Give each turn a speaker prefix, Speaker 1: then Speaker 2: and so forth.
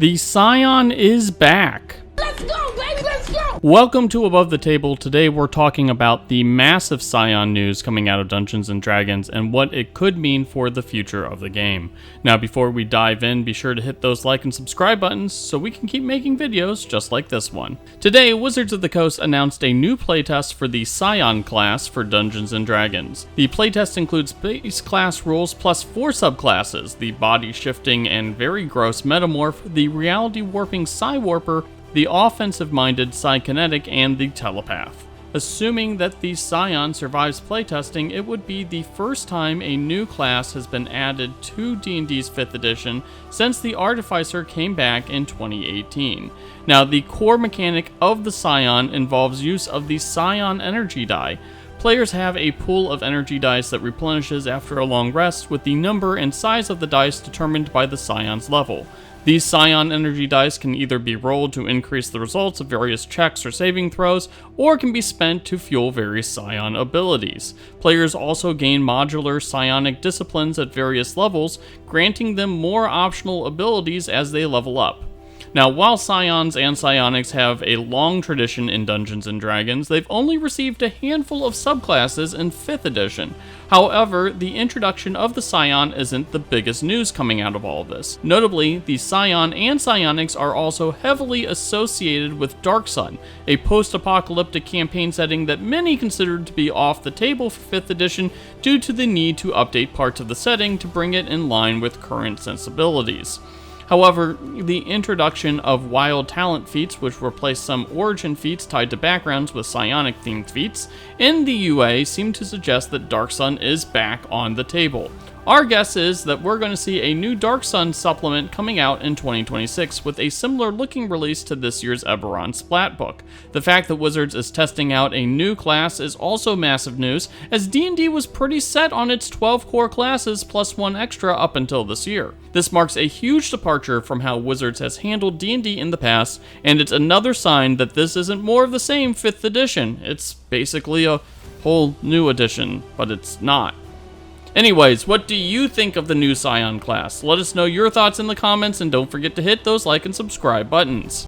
Speaker 1: The Psion is back!
Speaker 2: Let's go, baby, let's go!
Speaker 1: Welcome to Above the Table. Today we're talking about the massive Psion news coming out of Dungeons & Dragons and what it could mean for the future of the game. Now before we dive in, be sure to hit those like and subscribe buttons so we can keep making videos just like this one. Today, Wizards of the Coast announced a new playtest for the Psion Class for Dungeons & Dragons. The playtest includes base class rules plus 4 subclasses: the body-shifting and very gross Metamorph, the reality-warping Psi-Warper, the offensive-minded Psykinetic, and the Telepath. Assuming that the Psion survives playtesting, it would be the first time a new class has been added to D&D's 5th edition since the Artificer came back in 2018. Now, the core mechanic of the Psion involves use of the Psion energy die. Players have a pool of energy dice that replenishes after a long rest, with the number and size of the dice determined by the Psion's level. These Psion energy dice can either be rolled to increase the results of various checks or saving throws, or can be spent to fuel various Psion abilities. Players also gain modular psionic disciplines at various levels, granting them more optional abilities as they level up. Now, while Psions and Psionics have a long tradition in Dungeons & Dragons, they've only received a handful of subclasses in 5th edition. However, the introduction of the Psion isn't the biggest news coming out of all of this. Notably, the Psion and Psionics are also heavily associated with Dark Sun, a post-apocalyptic campaign setting that many considered to be off the table for 5th edition due to the need to update parts of the setting to bring it in line with current sensibilities. However, the introduction of wild talent feats, which replaced some origin feats tied to backgrounds with psionic-themed feats, in the UA seem to suggest that Dark Sun is back on the table. Our guess is that we're going to see a new Dark Sun supplement coming out in 2026 with a similar looking release to this year's Eberron Splat book. The fact that Wizards is testing out a new class is also massive news, as D&D was pretty set on its 12 core classes plus 1 extra up until this year. This marks a huge departure from how Wizards has handled D&D in the past, and it's another sign that this isn't more of the same 5th edition. It's basically a whole new edition, but it's not. Anyways, what do you think of the new Psion class? Let us know your thoughts in the comments, and don't forget to hit those like and subscribe buttons.